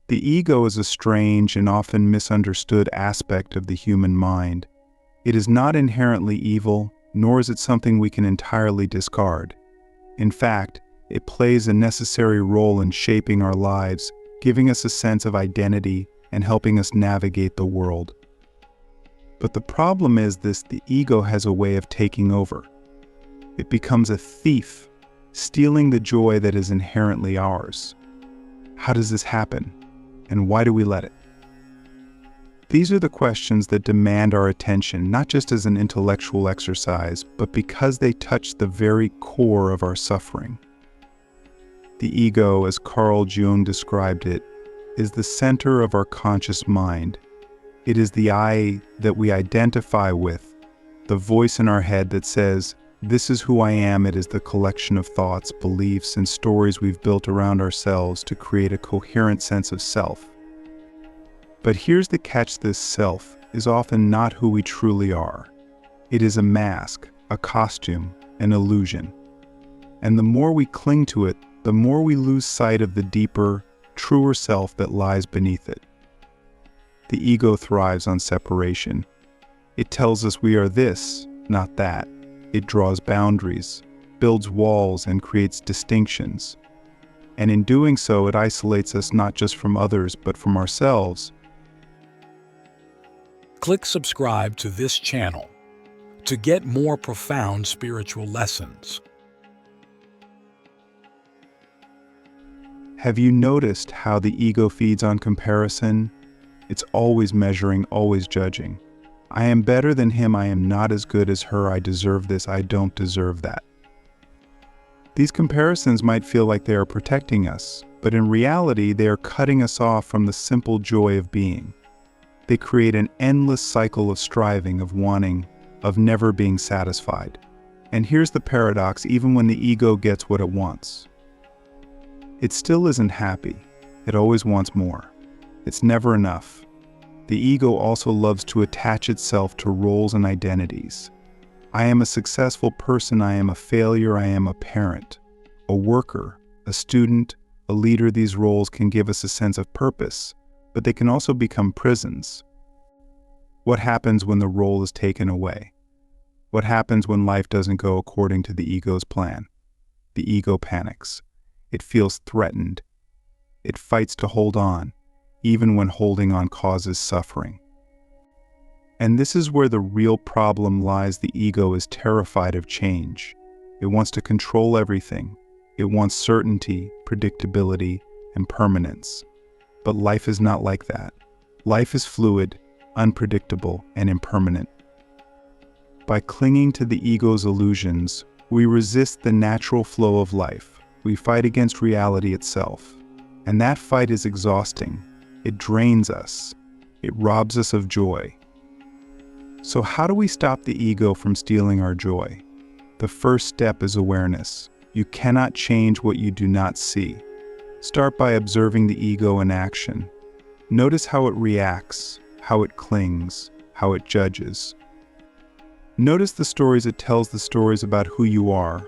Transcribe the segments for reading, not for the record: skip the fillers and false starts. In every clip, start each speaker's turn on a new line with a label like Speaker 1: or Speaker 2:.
Speaker 1: The ego is a strange and often misunderstood aspect of the human mind. It is not inherently evil, nor is it something we can entirely discard. In fact, it plays a necessary role in shaping our lives, giving us a sense of identity and helping us navigate the world. But the problem is the ego has a way of taking over. It becomes a thief, stealing the joy that is inherently ours. How does this happen? And why do we let it? These are the questions that demand our attention, not just as an intellectual exercise, but because they touch the very core of our suffering. The ego, as Carl Jung described it, is the center of our conscious mind. It is the I that we identify with, the voice in our head that says, "This is who I am." It is the collection of thoughts, beliefs, and stories we've built around ourselves to create a coherent sense of self. But here's the catch: this self is often not who we truly are. It is a mask, a costume, an illusion. And the more we cling to it, the more we lose sight of the deeper, truer self that lies beneath it. The ego thrives on separation. It tells us we are this, not that. It draws boundaries, builds walls, and creates distinctions. And in doing so, it isolates us not just from others, but from ourselves.
Speaker 2: Click subscribe to this channel to get more profound spiritual lessons.
Speaker 1: Have you noticed how the ego feeds on comparison? It's always measuring, always judging. I am better than him, I am not as good as her, I deserve this, I don't deserve that. These comparisons might feel like they are protecting us, but in reality they are cutting us off from the simple joy of being. They create an endless cycle of striving, of wanting, of never being satisfied. And here's the paradox: even when the ego gets what it wants, it still isn't happy. It always wants more. It's never enough. The ego also loves to attach itself to roles and identities. I am a successful person, I am a failure, I am a parent, a worker, a student, a leader. These roles can give us a sense of purpose, but they can also become prisons. What happens when the role is taken away? What happens when life doesn't go according to the ego's plan? The ego panics. It feels threatened. It fights to hold on, even when holding on causes suffering. And this is where the real problem lies. The ego is terrified of change. It wants to control everything. It wants certainty, predictability, and permanence. But life is not like that. Life is fluid, unpredictable, and impermanent. By clinging to the ego's illusions, we resist the natural flow of life. We fight against reality itself. And that fight is exhausting. It drains us. It robs us of joy. So how do we stop the ego from stealing our joy? The first step is awareness. You cannot change what you do not see. Start by observing the ego in action. Notice how it reacts, how it clings, how it judges. Notice the stories it tells, the stories about who you are,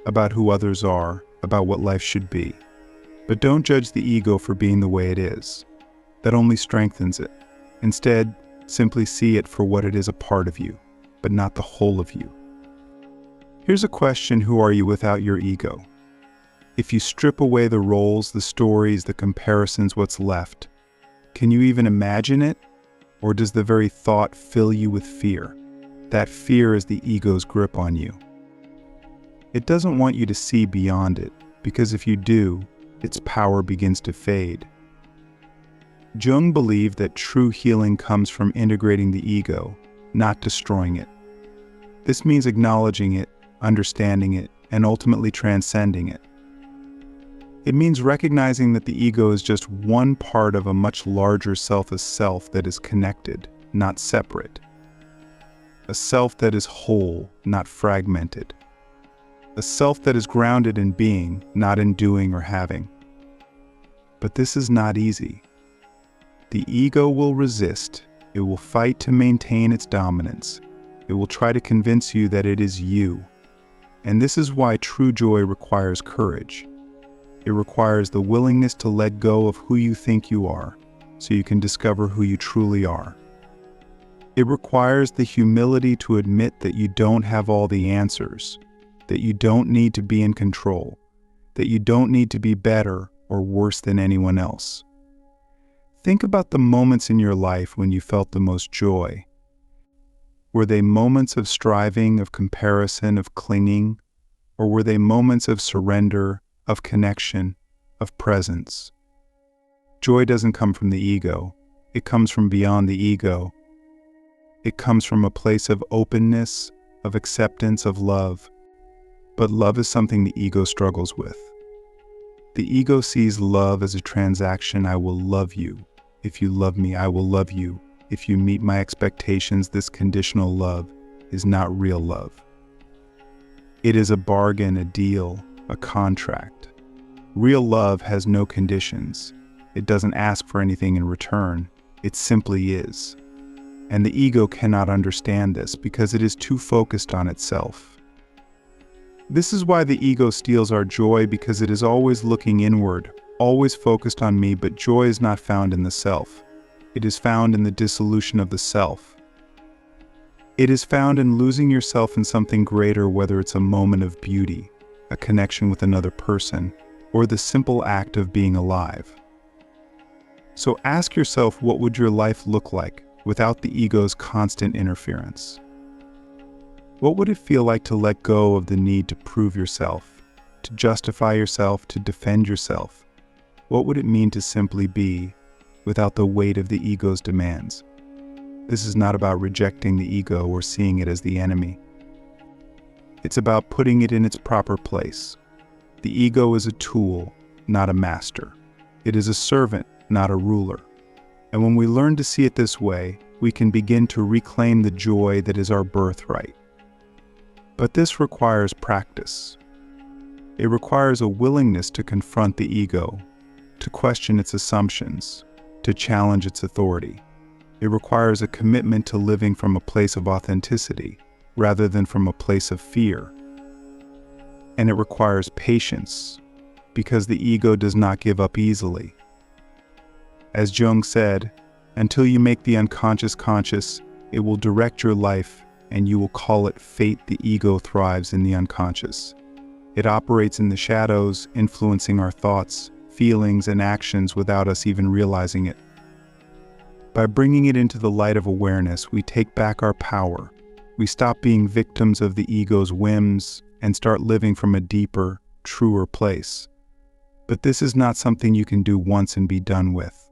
Speaker 1: about who others are, about what life should be. But don't judge the ego for being the way it is. That only strengthens it. Instead, simply see it for what it is: a part of you, but not the whole of you. Here's a question: who are you without your ego? If you strip away the roles, the stories, the comparisons, what's left? Can you even imagine it? Or does the very thought fill you with fear? That fear is the ego's grip on you. It doesn't want you to see beyond it, because if you do, its power begins to fade. Jung believed that true healing comes from integrating the ego, not destroying it. This means acknowledging it, understanding it, and ultimately transcending it. It means recognizing that the ego is just one part of a much larger self, a self that is connected, not separate. A self that is whole, not fragmented. A self that is grounded in being, not in doing or having. But this is not easy. The ego will resist. It will fight to maintain its dominance. It will try to convince you that it is you. And this is why true joy requires courage. It requires the willingness to let go of who you think you are, so you can discover who you truly are. It requires the humility to admit that you don't have all the answers, that you don't need to be in control, that you don't need to be better or worse than anyone else. Think about the moments in your life when you felt the most joy. Were they moments of striving, of comparison, of clinging, or were they moments of surrender, of connection, of presence? Joy doesn't come from the ego. It comes from beyond the ego. It comes from a place of openness, of acceptance, of love. But love is something the ego struggles with. The ego sees love as a transaction. I will love you. If you love me, I will love you. If you meet my expectations, this conditional love is not real love. It is a bargain, a deal, a contract. Real love has no conditions. It doesn't ask for anything in return. It simply is. And the ego cannot understand this because it is too focused on itself. This is why the ego steals our joy, because it is always looking inward, always focused on me, but joy is not found in the self. It is found in the dissolution of the self. It is found in losing yourself in something greater, whether it's a moment of beauty, a connection with another person, or the simple act of being alive. So ask yourself, what would your life look like without the ego's constant interference? What would it feel like to let go of the need to prove yourself, to justify yourself, to defend yourself? What would it mean to simply be without the weight of the ego's demands? This is not about rejecting the ego or seeing it as the enemy. It's about putting it in its proper place. The ego is a tool, not a master. It is a servant, not a ruler. And when we learn to see it this way, we can begin to reclaim the joy that is our birthright. But this requires practice. It requires a willingness to confront the ego, to question its assumptions, to challenge its authority. It requires a commitment to living from a place of authenticity rather than from a place of fear. And it requires patience, because the ego does not give up easily. As Jung said, until you make the unconscious conscious, it will direct your life, and you will call it fate. The ego thrives in the unconscious. It operates in the shadows, influencing our thoughts, feelings, and actions without us even realizing it. By bringing it into the light of awareness, we take back our power. We stop being victims of the ego's whims and start living from a deeper, truer place. But this is not something you can do once and be done with.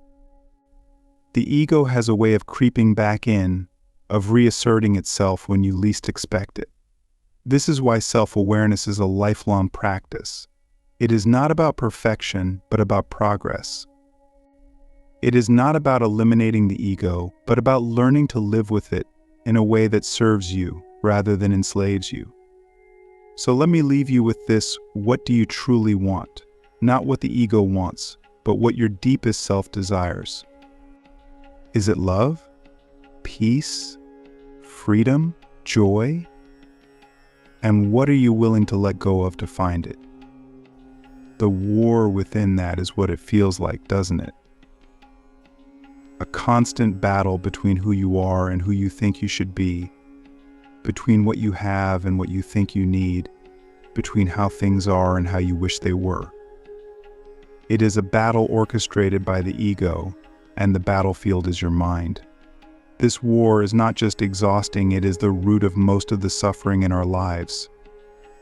Speaker 1: The ego has a way of creeping back in, of reasserting itself when you least expect it. This is why self-awareness is a lifelong practice. It is not about perfection, but about progress. It is not about eliminating the ego, but about learning to live with it in a way that serves you rather than enslaves you. So let me leave you with this: what do you truly want? Not what the ego wants, but what your deepest self desires. Is it love? Peace? Freedom? Joy? And what are you willing to let go of to find it? The war within that is what it feels like, doesn't it? A constant battle between who you are and who you think you should be, between what you have and what you think you need, between how things are and how you wish they were. It is a battle orchestrated by the ego, and the battlefield is your mind. This war is not just exhausting, it is the root of most of the suffering in our lives.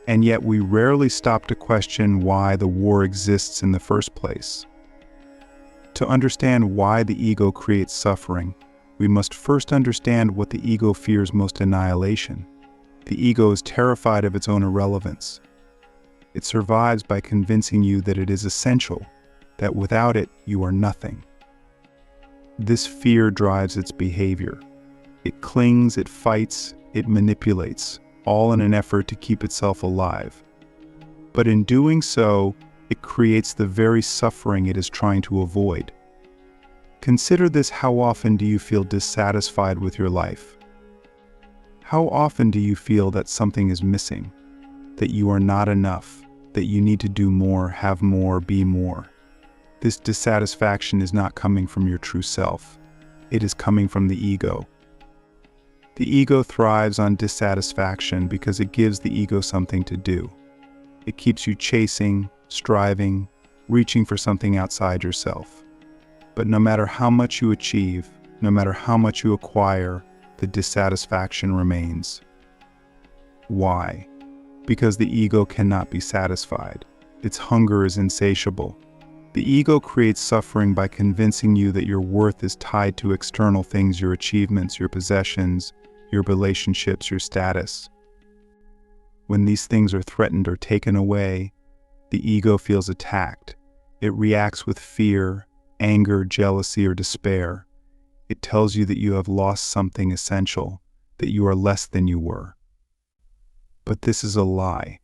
Speaker 1: And yet we rarely stop to question why the war exists in the first place. To understand why the ego creates suffering, we must first understand what the ego fears most: annihilation. The ego is terrified of its own irrelevance. It survives by convincing you that it is essential, that without it, you are nothing. This fear drives its behavior. It clings, it fights, it manipulates, all in an effort to keep itself alive. But in doing so, it creates the very suffering it is trying to avoid. Consider this: how often do you feel dissatisfied with your life? How often do you feel that something is missing, that you are not enough, that you need to do more, have more, be more. This dissatisfaction is not coming from your true self. It is coming from the ego. The ego thrives on dissatisfaction because it gives the ego something to do. It keeps you chasing, striving, reaching for something outside yourself. But no matter how much you achieve, no matter how much you acquire, the dissatisfaction remains. Why? Because the ego cannot be satisfied. Its hunger is insatiable. The ego creates suffering by convincing you that your worth is tied to external things, your achievements, your possessions, your relationships, your status. When these things are threatened or taken away, the ego feels attacked. It reacts with fear, anger, jealousy, or despair. It tells you that you have lost something essential, that you are less than you were. But this is a lie.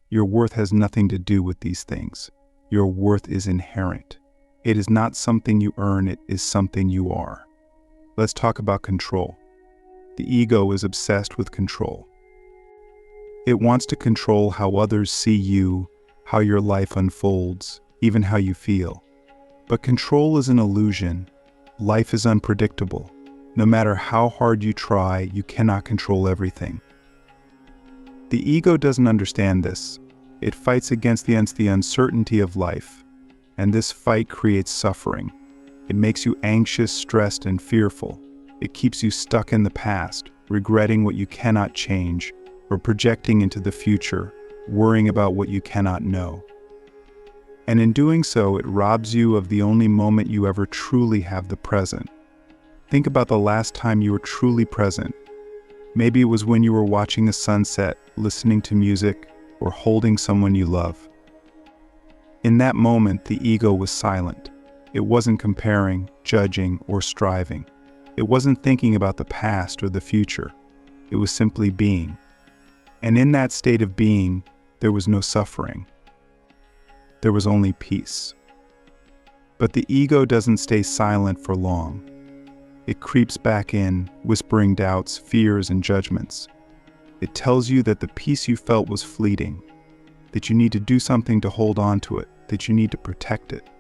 Speaker 1: Your worth has nothing to do with these things. Your worth is inherent. It is not something you earn, it is something you are. Let's talk about control. The ego is obsessed with control. It wants to control how others see you, how your life unfolds, even how you feel. But control is an illusion. Life is unpredictable. No matter how hard you try, you cannot control everything. The ego doesn't understand this. It fights against the uncertainty of life, and this fight creates suffering. It makes you anxious, stressed, and fearful. It keeps you stuck in the past, regretting what you cannot change, or projecting into the future, worrying about what you cannot know. And in doing so, it robs you of the only moment you ever truly have, the present. Think about the last time you were truly present. Maybe it was when you were watching a sunset, listening to music, or holding someone you love. In that moment, the ego was silent. It wasn't comparing, judging, or striving. It wasn't thinking about the past or the future. It was simply being. And in that state of being, there was no suffering. There was only peace. But the ego doesn't stay silent for long. It creeps back in, whispering doubts, fears, and judgments. It tells you that the peace you felt was fleeting, that you need to do something to hold on to it, that you need to protect it.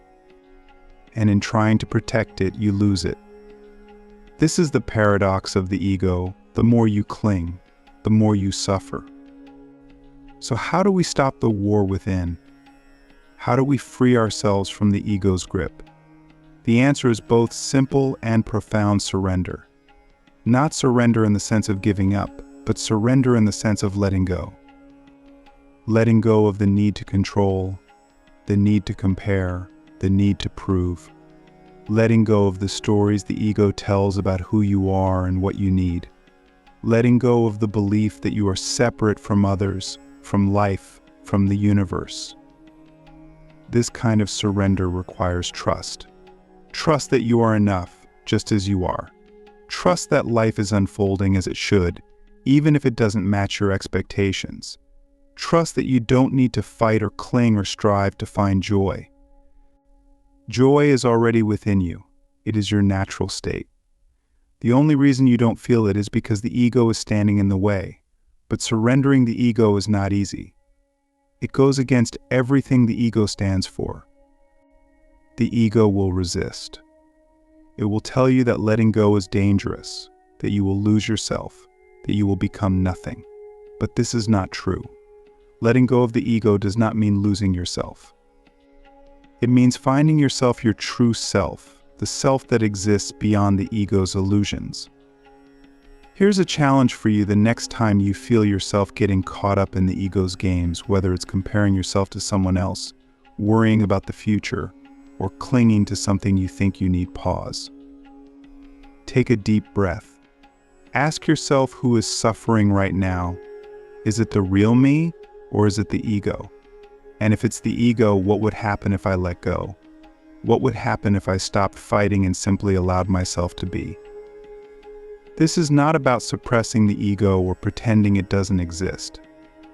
Speaker 1: And in trying to protect it, you lose it. This is the paradox of the ego. The more you cling, the more you suffer. So how do we stop the war within? How do we free ourselves from the ego's grip? The answer is both simple and profound surrender. Not surrender in the sense of giving up, but surrender in the sense of letting go. Letting go of the need to control, the need to compare, the need to prove. Letting go of the stories the ego tells about who you are and what you need. Letting go of the belief that you are separate from others, from life, from the universe. This kind of surrender requires trust. Trust that you are enough, just as you are. Trust that life is unfolding as it should, even if it doesn't match your expectations. Trust that you don't need to fight or cling or strive to find joy. Joy is already within you. It is your natural state. The only reason you don't feel it is because the ego is standing in the way. But surrendering the ego is not easy. It goes against everything the ego stands for. The ego will resist. It will tell you that letting go is dangerous, that you will lose yourself, that you will become nothing. But this is not true. Letting go of the ego does not mean losing yourself. It means finding yourself, your true self, the self that exists beyond the ego's illusions. Here's a challenge for you the next time you feel yourself getting caught up in the ego's games, whether it's comparing yourself to someone else, worrying about the future, or clinging to something you think you need. Pause. Take a deep breath. Ask yourself who is suffering right now. Is it the real me, or is it the ego? And if it's the ego, what would happen if I let go? What would happen if I stopped fighting and simply allowed myself to be? This is not about suppressing the ego or pretending it doesn't exist.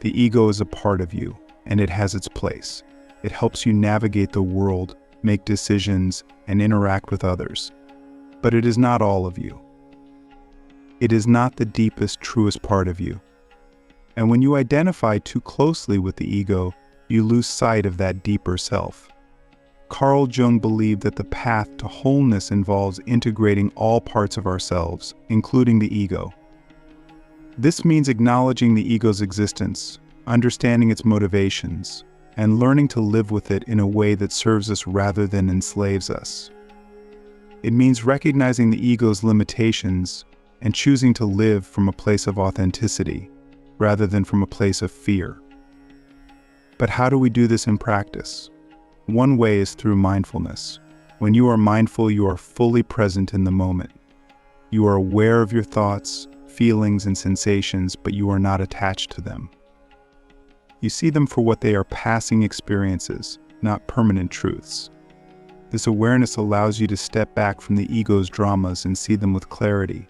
Speaker 1: The ego is a part of you, and it has its place. It helps you navigate the world, make decisions, and interact with others. But it is not all of you. It is not the deepest, truest part of you. And when you identify too closely with the ego, you lose sight of that deeper self. Carl Jung believed that the path to wholeness involves integrating all parts of ourselves, including the ego. This means acknowledging the ego's existence, understanding its motivations, and learning to live with it in a way that serves us rather than enslaves us. It means recognizing the ego's limitations and choosing to live from a place of authenticity, rather than from a place of fear. But how do we do this in practice? One way is through mindfulness. When you are mindful, you are fully present in the moment. You are aware of your thoughts, feelings, and sensations, but you are not attached to them. You see them for what they are: passing experiences, not permanent truths. This awareness allows you to step back from the ego's dramas and see them with clarity.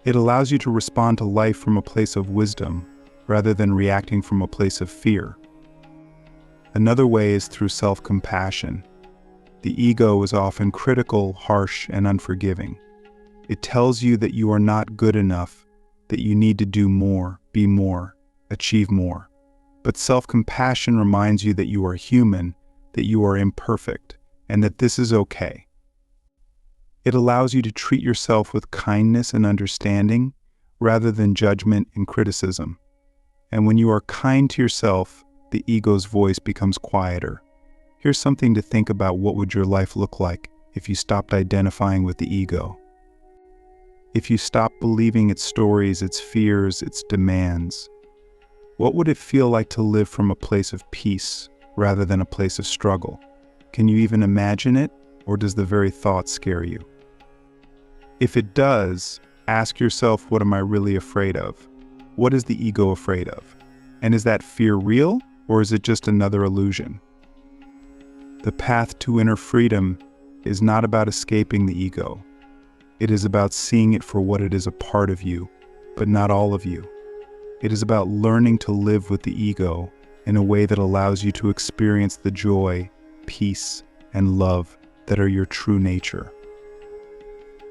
Speaker 1: It allows you to respond to life from a place of wisdom, rather than reacting from a place of fear. Another way is through self-compassion. The ego is often critical, harsh, and unforgiving. It tells you that you are not good enough, that you need to do more, be more, achieve more. But self-compassion reminds you that you are human, that you are imperfect, and that this is okay. It allows you to treat yourself with kindness and understanding, rather than judgment and criticism. And when you are kind to yourself, the ego's voice becomes quieter. Here's something to think about: what would your life look like if you stopped identifying with the ego? If you stopped believing its stories, its fears, its demands? What would it feel like to live from a place of peace rather than a place of struggle? Can you even imagine it, or does the very thought scare you? If it does, ask yourself, what am I really afraid of? What is the ego afraid of? And is that fear real, or is it just another illusion? The path to inner freedom is not about escaping the ego. It is about seeing it for what it is: a part of you, but not all of you. It is about learning to live with the ego in a way that allows you to experience the joy, peace, and love that are your true nature.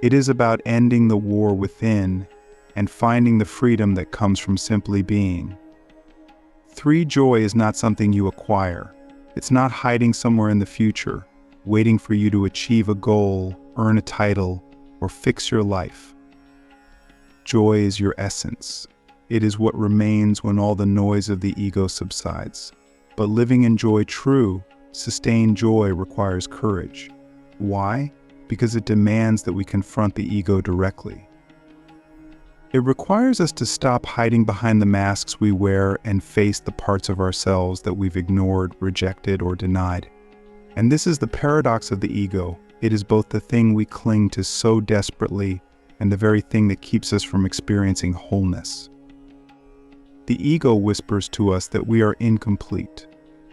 Speaker 1: It is about ending the war within and finding the freedom that comes from simply being. Joy is not something you acquire. It's not hiding somewhere in the future, waiting for you to achieve a goal, earn a title, or fix your life. Joy is your essence. It is what remains when all the noise of the ego subsides. But living in joy, true, sustained joy, requires courage. Why? Because it demands that we confront the ego directly. It requires us to stop hiding behind the masks we wear and face the parts of ourselves that we've ignored, rejected, or denied. And this is the paradox of the ego. It is both the thing we cling to so desperately and the very thing that keeps us from experiencing wholeness. The ego whispers to us that we are incomplete,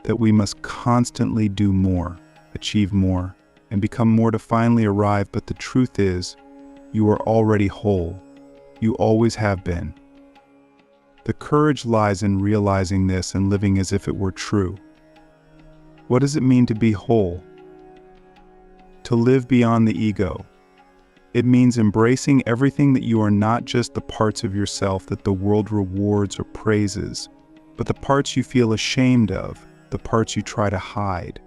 Speaker 1: that we must constantly do more, achieve more, and become more to finally arrive. But the truth is, you are already whole. You always have been. The courage lies in realizing this and living as if it were true. What does it mean to be whole? To live beyond the ego. It means embracing everything that you are, not just the parts of yourself that the world rewards or praises, but the parts you feel ashamed of, the parts you try to hide.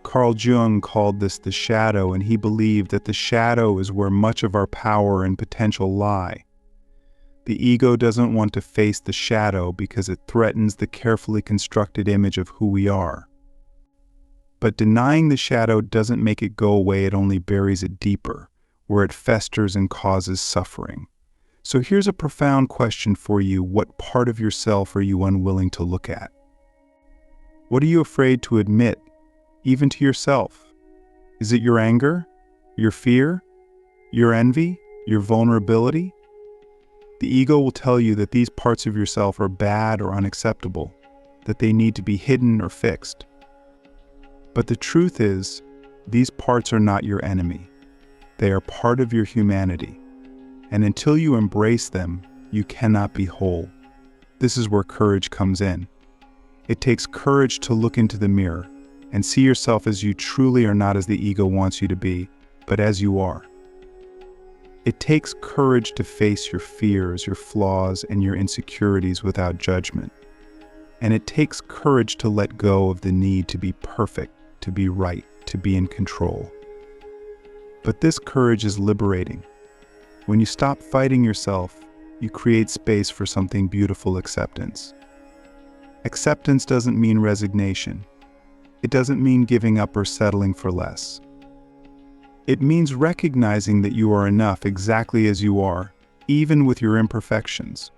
Speaker 1: Carl Jung called this the shadow, and he believed that the shadow is where much of our power and potential lie. The ego doesn't want to face the shadow because it threatens the carefully constructed image of who we are. But denying the shadow doesn't make it go away, it only buries it deeper, where it festers and causes suffering. So here's a profound question for you: what part of yourself are you unwilling to look at? What are you afraid to admit, even to yourself? Is it your anger, your fear, your envy, your vulnerability? The ego will tell you that these parts of yourself are bad or unacceptable, that they need to be hidden or fixed. But the truth is, these parts are not your enemy. They are part of your humanity. And until you embrace them, you cannot be whole. This is where courage comes in. It takes courage to look into the mirror and see yourself as you truly are, not as the ego wants you to be, but as you are. It takes courage to face your fears, your flaws, and your insecurities without judgment. And it takes courage to let go of the need to be perfect, to be right, to be in control. But this courage is liberating. When you stop fighting yourself, you create space for something beautiful: acceptance. Acceptance doesn't mean resignation. It doesn't mean giving up or settling for less. It means recognizing that you are enough exactly as you are, even with your imperfections.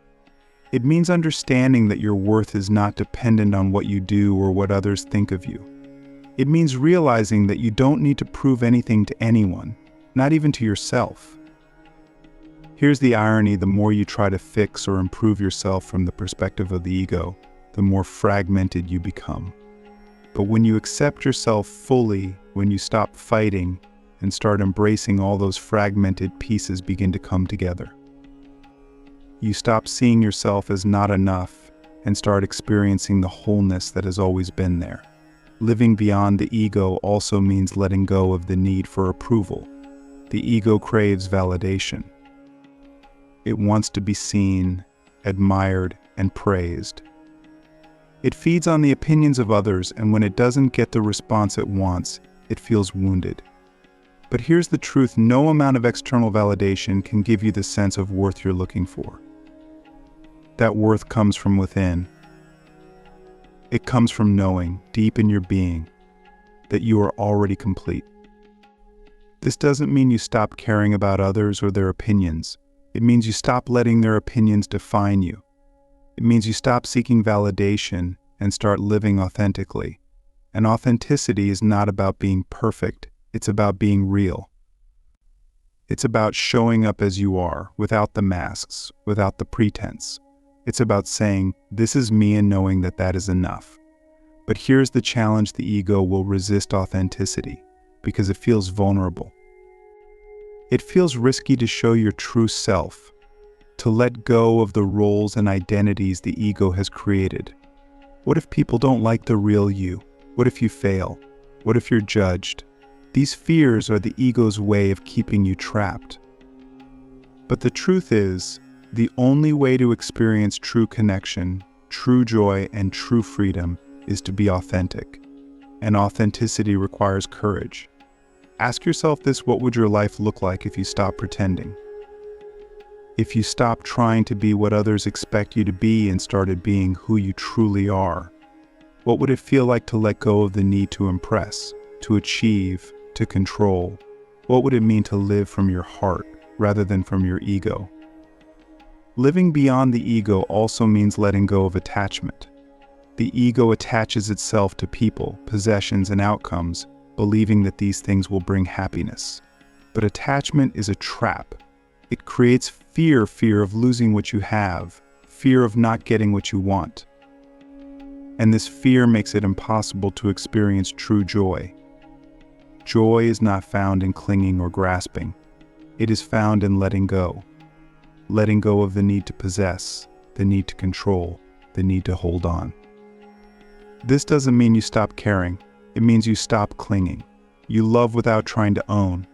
Speaker 1: It means understanding that your worth is not dependent on what you do or what others think of you. It means realizing that you don't need to prove anything to anyone, not even to yourself. Here's the irony: the more you try to fix or improve yourself from the perspective of the ego, the more fragmented you become. But when you accept yourself fully, when you stop fighting and start embracing, all those fragmented pieces begin to come together. You stop seeing yourself as not enough and start experiencing the wholeness that has always been there. Living beyond the ego also means letting go of the need for approval. The ego craves validation. It wants to be seen, admired, and praised. It feeds on the opinions of others, and when it doesn't get the response it wants, it feels wounded. But here's the truth: no amount of external validation can give you the sense of worth you're looking for. That worth comes from within. It comes from knowing, deep in your being, that you are already complete. This doesn't mean you stop caring about others or their opinions. It means you stop letting their opinions define you. It means you stop seeking validation and start living authentically. And authenticity is not about being perfect, it's about being real. It's about showing up as you are, without the masks, without the pretense. It's about saying, "This is me," and knowing that that is enough. But here's the challenge: the ego will resist authenticity because it feels vulnerable. It feels risky to show your true self, to let go of the roles and identities the ego has created. What if people don't like the real you? What if you fail? What if you're judged? These fears are the ego's way of keeping you trapped. But the truth is, the only way to experience true connection, true joy, and true freedom is to be authentic. And authenticity requires courage. Ask yourself this: what would your life look like if you stopped pretending? If you stopped trying to be what others expect you to be and started being who you truly are? What would it feel like to let go of the need to impress, to achieve, to control? What would it mean to live from your heart rather than from your ego? Living beyond the ego also means letting go of attachment. The ego attaches itself to people, possessions, and outcomes, believing that these things will bring happiness. But attachment is a trap. It creates fear of losing what you have, fear of not getting what you want. And this fear makes it impossible to experience true joy. Joy is not found in clinging or grasping. It is found in letting go. Letting go of the need to possess, the need to control, the need to hold on. This doesn't mean you stop caring. It means you stop clinging. You love without trying to own.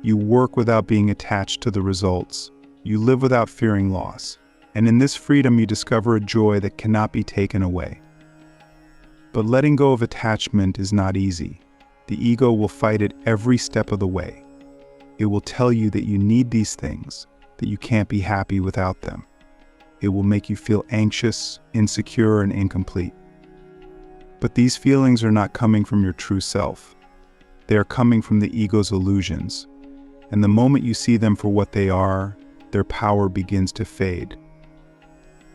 Speaker 1: You work without being attached to the results. You live without fearing loss. And in this freedom, you discover a joy that cannot be taken away. But letting go of attachment is not easy. The ego will fight it every step of the way. It will tell you that you need these things, that you can't be happy without them. It will make you feel anxious, insecure, and incomplete. But these feelings are not coming from your true self. They are coming from the ego's illusions. And the moment you see them for what they are, their power begins to fade.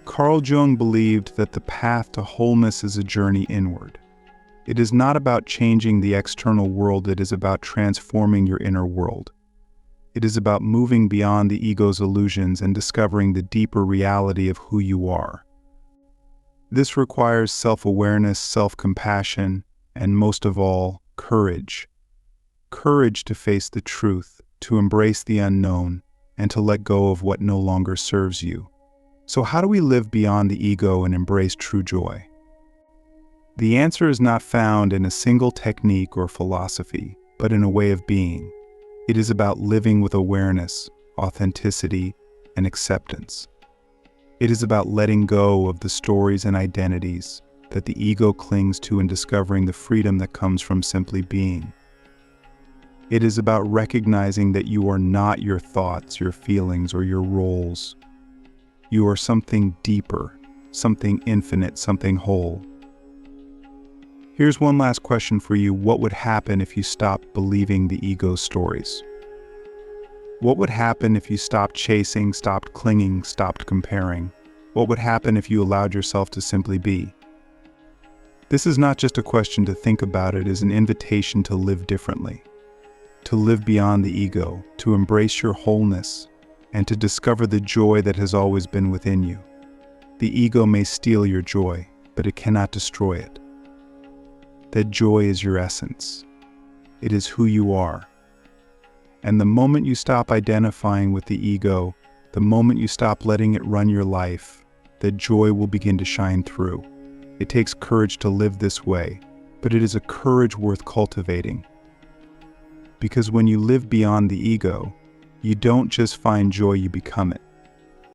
Speaker 1: Carl Jung believed that the path to wholeness is a journey inward. It is not about changing the external world, it is about transforming your inner world. It is about moving beyond the ego's illusions and discovering the deeper reality of who you are. This requires self-awareness, self-compassion, and most of all, courage. Courage to face the truth, to embrace the unknown, and to let go of what no longer serves you. So how do we live beyond the ego and embrace true joy? The answer is not found in a single technique or philosophy, but in a way of being. It is about living with awareness, authenticity, and acceptance. It is about letting go of the stories and identities, that the ego clings to in discovering the freedom that comes from simply being. It is about recognizing that you are not your thoughts, your feelings, or your roles. You are something deeper, something infinite, something whole. Here's one last question for you. What would happen if you stopped believing the ego's stories? What would happen if you stopped chasing, stopped clinging, stopped comparing? What would happen if you allowed yourself to simply be? This is not just a question to think about, it is an invitation to live differently, to live beyond the ego, to embrace your wholeness, and to discover the joy that has always been within you. The ego may steal your joy, but it cannot destroy it. That joy is your essence. It is who you are. And the moment you stop identifying with the ego, the moment you stop letting it run your life, that joy will begin to shine through. It takes courage to live this way, but it is a courage worth cultivating. Because when you live beyond the ego, you don't just find joy, you become it.